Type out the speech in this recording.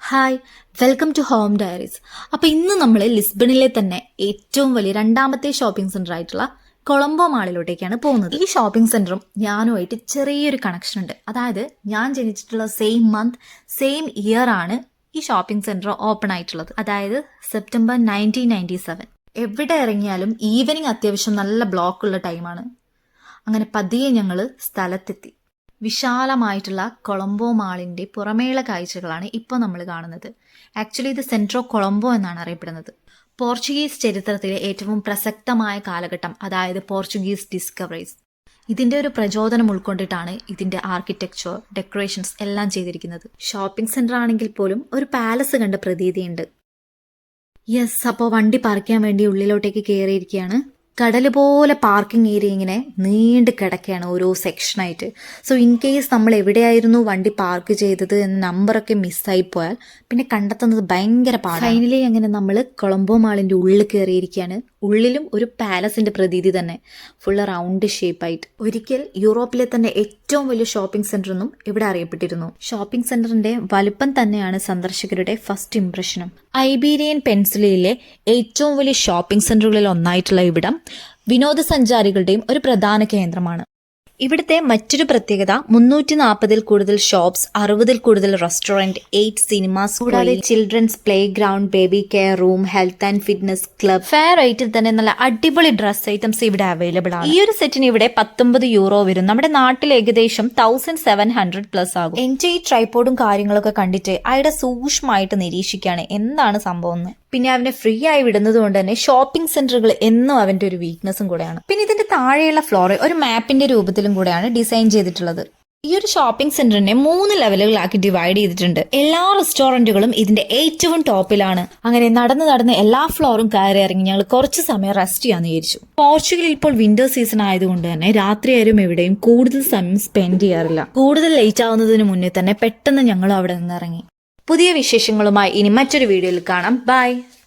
Hi, welcome to home diaries. അപ്പോൾ ഇന്ന് നമ്മൾ ലിസ്ബണിലെ തന്നെ ഏറ്റവും വലിയ രണ്ടാമത്തെ ഷോപ്പിംഗ് സെന്റർ ആയിട്ടുള്ള കൊളംബോ മാളിലോട്ടേക്കാണ് പോകുന്നത്. ഈ ഷോപ്പിംഗ് സെന്ററും ഞാനുമായിട്ട് ചെറിയൊരു കണക്ഷൻ ഉണ്ട്. അതായത് ഞാൻ ജനിച്ചിട്ടുള്ള സെയിം മന്ത് സെയിം ഇയർ ആണ് ഈ ഷോപ്പിംഗ് സെന്റർ ഓപ്പൺ ആയിട്ടുള്ളത്. അതായത് സെപ്റ്റംബർ 1997. എവിടെ ഇറങ്ങിയാലും ഈവനിങ് അത്യാവശ്യം നല്ല ബ്ലോക്കുള്ള ടൈമാണ്. അങ്ങനെ പതിയെ ഞങ്ങൾ സ്ഥലത്തെത്തി. വിശാലമായിട്ടുള്ള കൊളംബോ മാളിന്റെ പുറമേയുള്ള കാഴ്ചകളാണ് ഇപ്പോൾ നമ്മൾ കാണുന്നത്. ആക്ച്വലി ഇത് സെൻട്രോ കൊളംബോ എന്നാണ് അറിയപ്പെടുന്നത്. പോർച്ചുഗീസ് ചരിത്രത്തിലെ ഏറ്റവും പ്രസക്തമായ കാലഘട്ടം, അതായത് പോർച്ചുഗീസ് ഡിസ്കവറീസ്, ഇതിന്റെ ഒരു പ്രചോദനം ഉൾക്കൊണ്ടിട്ടാണ് ഇതിന്റെ ആർക്കിടെക്ചർ, ഡെക്കറേഷൻസ് എല്ലാം ചെയ്തിരിക്കുന്നത്. ഷോപ്പിംഗ് സെന്റർ ആണെങ്കിൽ പോലും ഒരു പാലസ് കണ്ട പ്രതീതിയുണ്ട്. യെസ്, അപ്പോൾ വണ്ടി പാർക്ക് ചെയ്യാൻ വേണ്ടി ഉള്ളിലോട്ടേക്ക് കയറിയിരിക്കുകയാണ്. കടല് പോലെ പാർക്കിംഗ് ഏരിയ ഇങ്ങനെ നീണ്ട് കിടക്കുകയാണ് ഓരോ സെക്ഷനായിട്ട്. സോ ഇൻ കേസ് നമ്മൾ എവിടെയായിരുന്നു വണ്ടി പാർക്ക് ചെയ്തത് എന്ന നമ്പറൊക്കെ മിസ്സായി പോയാൽ പിന്നെ കണ്ടെത്തുന്നത് ഭയങ്കര പാടാണ്. ഫൈനലി അങ്ങനെ നമ്മൾ കൊളംബോ മാളിന്റെ ഉള്ളിൽ കയറിയിരിക്കുകയാണ്. ഉള്ളിലും ഒരു പാലസിന്റെ പ്രതീതി തന്നെ, ഫുള്ള് റൗണ്ട് ഷേപ്പായിട്ട്. ഒരിക്കൽ യൂറോപ്പിലെ തന്നെ ഏറ്റവും വലിയ ഷോപ്പിംഗ് സെന്റർ എന്നും ഇവിടെ അറിയപ്പെട്ടിരുന്നു. ഷോപ്പിംഗ് സെന്ററിന്റെ വലുപ്പം തന്നെയാണ് സന്ദർശകരുടെ ഫസ്റ്റ് ഇംപ്രഷനും. ഐബീരിയൻ പെൻസിലയിലെ ഏറ്റവും വലിയ ഷോപ്പിംഗ് സെന്ററുകളിൽ ഒന്നായിട്ടുള്ള ഇവിടം വിനോദസഞ്ചാരികളുടെയും ഒരു പ്രധാന കേന്ദ്രമാണ്. ഇവിടുത്തെ മറ്റൊരു പ്രത്യേകത 340-ൽ കൂടുതൽ ഷോപ്സ്, 60-ൽ കൂടുതൽ റെസ്റ്റോറന്റ്, 8 സിനിമാസ്, കൂടാതെ children's play ground, baby care room, health and fitness club. Fair റേറ്റിൽ തന്നെ നല്ല അടിപൊളി ഡ്രസ് ഐറ്റംസ് ഇവിടെ അവൈലബിൾ ആണ്. ഈ ഒരു സെറ്റിന് ഇവിടെ 19 യൂറോ വരും. നമ്മുടെ നാട്ടിൽ ഏകദേശം 1700+ ആകും. എന്റെ ഈ ട്രൈപോഡും കാര്യങ്ങളൊക്കെ കണ്ടിട്ട് അയാളുടെ സൂക്ഷ്മമായിട്ട് നിരീക്ഷിക്കുകയാണ് എന്താണ് സംഭവം എന്ന്. പിന്നെ അവനെ ഫ്രീ ആയി വിടുന്നത് കൊണ്ട് തന്നെ ഷോപ്പിംഗ് സെന്ററുകൾ എന്നും അവന്റെ ഒരു വീക്ക്നെസ്സും കൂടെയാണ്. പിന്നെ ഇതിന്റെ താഴെയുള്ള ഫ്ലോർ ഒരു മാപ്പിന്റെ രൂപത്തിലും കൂടെയാണ് ഡിസൈൻ ചെയ്തിട്ടുള്ളത്. ഈ ഒരു ഷോപ്പിംഗ് സെന്ററിനെ 3 ലെവലുകളാക്കി ഡിവൈഡ് ചെയ്തിട്ടുണ്ട്. എല്ലാ റെസ്റ്റോറന്റുകളും ഇതിന്റെ ഏറ്റവും ടോപ്പിലാണ്. അങ്ങനെ നടന്ന് എല്ലാ ഫ്ലോറും കയറി ഇറങ്ങി ഞങ്ങൾ കുറച്ച് സമയം റെസ്റ്റ് ചെയ്യാന്ന് വിചാരിച്ചു. പോർച്ചുഗലിൽ ഇപ്പോൾ വിന്റർ സീസൺ ആയതുകൊണ്ട് തന്നെ രാത്രി ആരും എവിടെയും കൂടുതൽ സമയം സ്പെൻഡ് ചെയ്യാറില്ല. കൂടുതൽ ലേറ്റ് ആവുന്നതിന് മുന്നേ തന്നെ പെട്ടെന്ന് ഞങ്ങൾ അവിടെ നിന്ന് ഇറങ്ങി. പുതിയ വിശേഷങ്ങളുമായി ഇനി മറ്റൊരു വീഡിയോയിൽ കാണാം. ബൈ.